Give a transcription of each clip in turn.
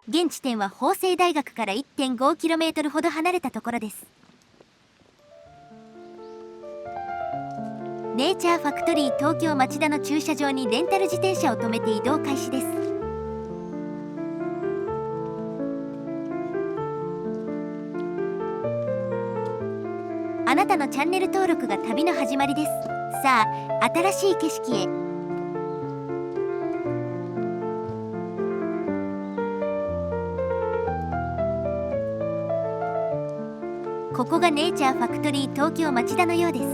現地点は法政大学から 1.5km ほど離れたところです。ネイチャーファクトリー東京町田の駐車場にレンタル自転車を止めて移動開始です。あなたのチャンネル登録が旅の始まりです。さあ、新しい景色へ。ここがネイチャーファクトリー東京町田のようです。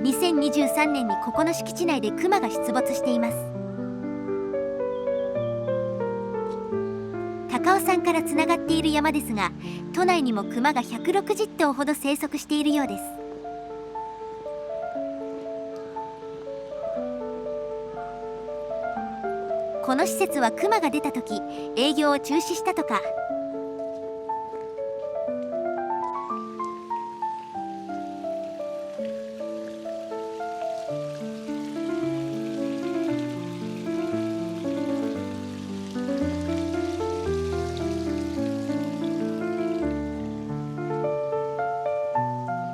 2023年にここの敷地内でクマが出没しています。高尾山からつながっている山ですが、都内にもクマが160頭ほど生息しているようです。この施設はクマが出た時、営業を中止したとか。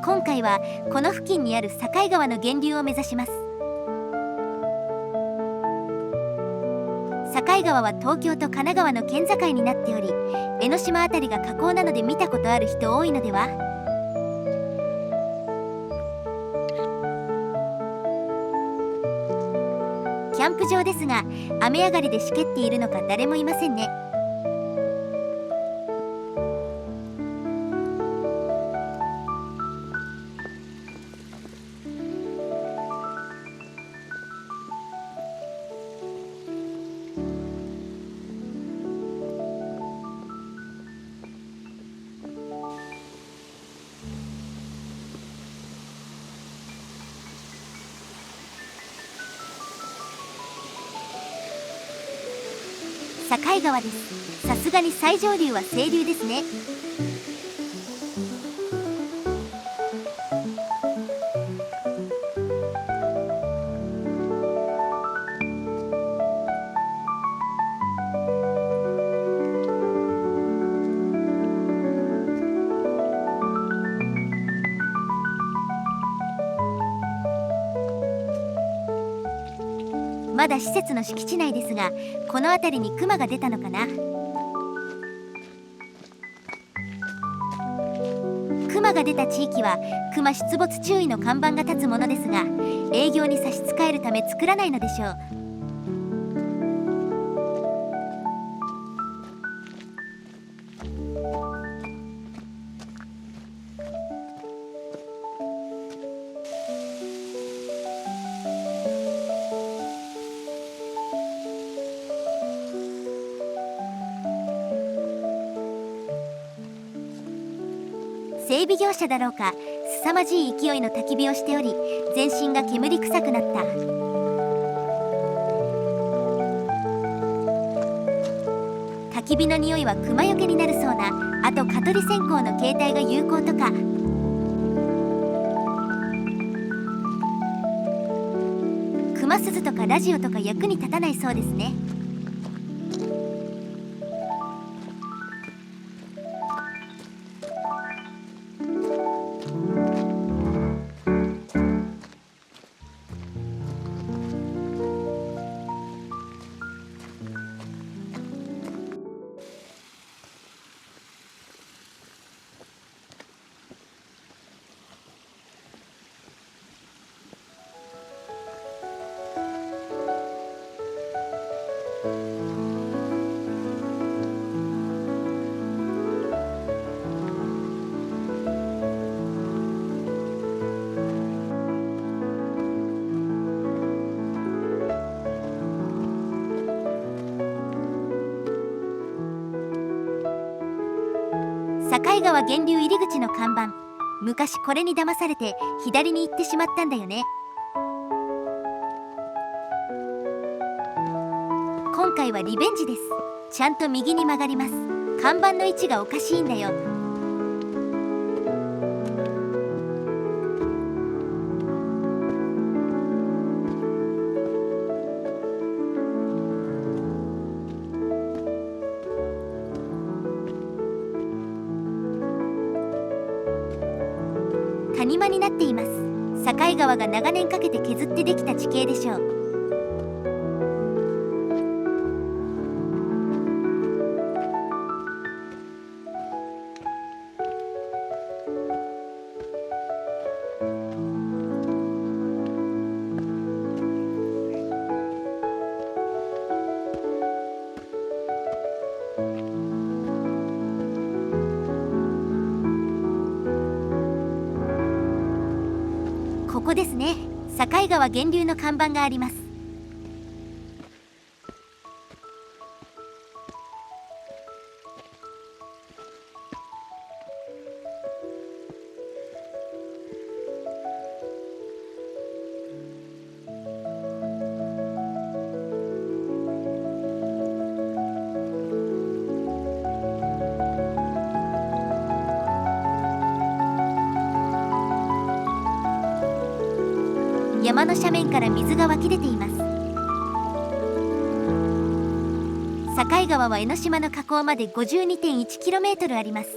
今回はこの付近にある境川の源流を目指します。境川は東京と神奈川の県境になっており、江ノ島あたりが河口なので見たことある人多いのでは。キャンプ場ですが、雨上がりでしけっているのか誰もいませんね。境川です。さすがに最上流は清流ですね。まだ施設の敷地内ですが、この辺りにクマが出たのかな。クマが出た地域はクマ出没注意の看板が立つものですが、営業に差し支えるため作らないのでしょう。整備業者だろうか、凄まじい勢いの焚き火をしており、全身が煙臭くなった。焚き火の匂いは熊よけになるそうな。あと蚊取り線香の携帯が有効とか。熊鈴とかラジオとか役に立たないそうですね。境川源流入り口の看板、昔これに騙されて左に行ってしまったんだよね。今回はリベンジです。ちゃんと右に曲がります。看板の位置がおかしいんだよ。谷間になっています。境川が長年かけて削ってできた地形でしょう。ここですね。境川源流の看板があります。山の斜面から水が湧き出ています。境川は江ノ島の河口まで 52.1km あります。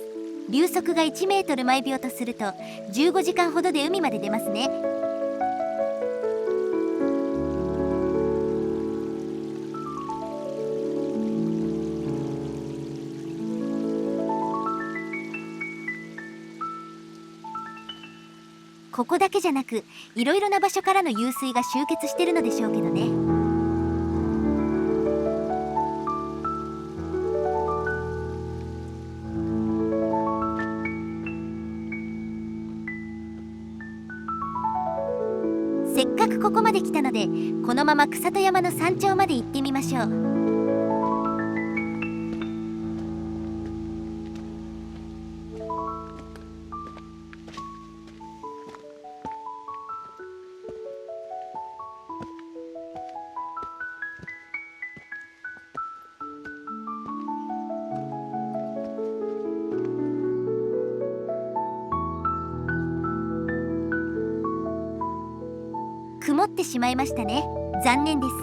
流速が1メートル毎秒とすると15時間ほどで海まで出ますね。ここだけじゃなく、いろいろな場所からの湧水が集結してるのでしょうけどね。せっかくここまで来たので、このまま草戸山の山頂まで行ってみましょう。曇ってしまいましたね。残念です。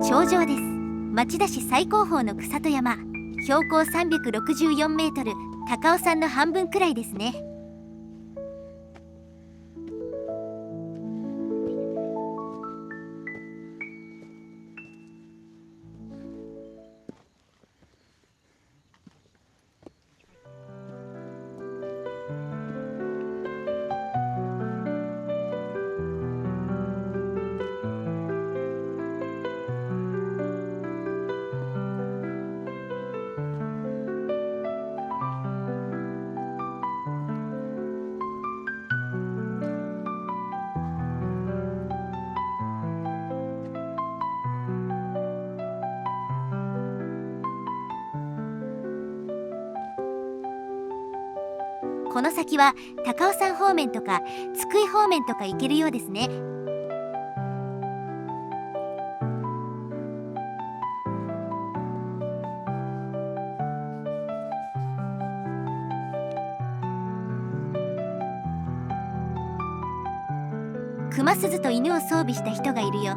頂上です。町田市最高峰の草戸山、標高364メートル、高尾山の半分くらいですね。この先は高尾山方面とか津久井方面とか行けるようですね。熊鈴と犬を装備した人がいるよ。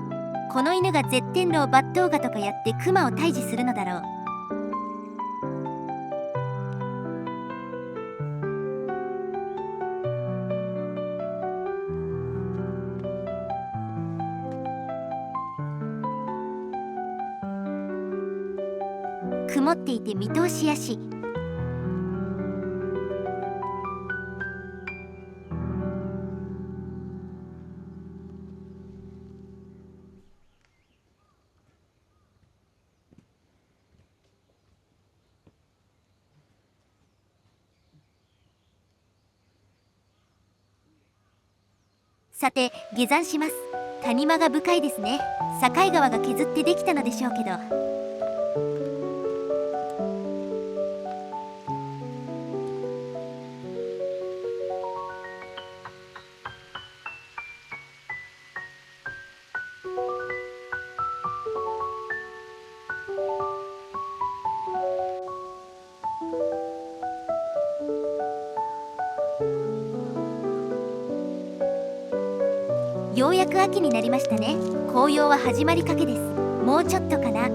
この犬が絶天狼抜刀画とかやって熊を退治するのだろう。曇っていて見通しやし。さて下山します。谷間が深いですね。境川が削ってできたのでしょうけど。ようやく秋になりましたね。紅葉は始まりかけです。もうちょっとかな。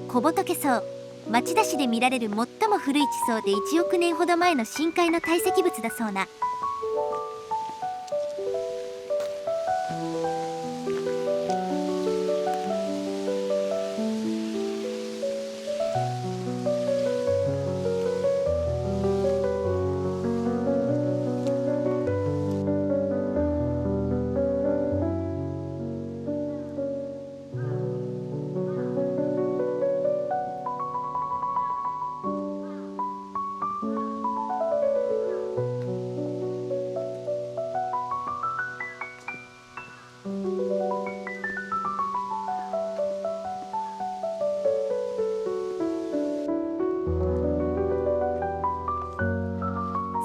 小仏層、町田市で見られる最も古い地層で1億年ほど前の深海の堆積物だそうな。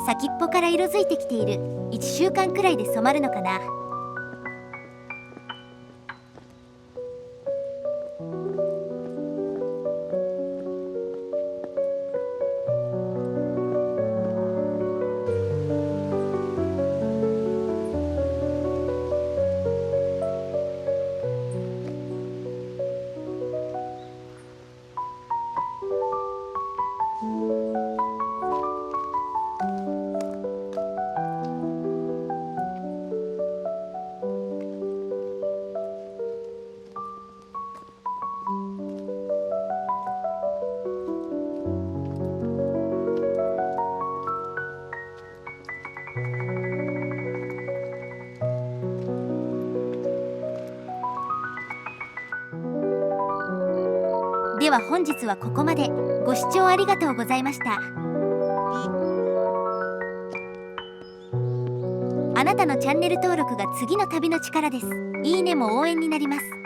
先っぽから色づいてきている。1週間くらいで染まるのかな。では本日はここまで。ご視聴ありがとうございました。あなたのチャンネル登録が次の旅の力です。いいねも応援になります。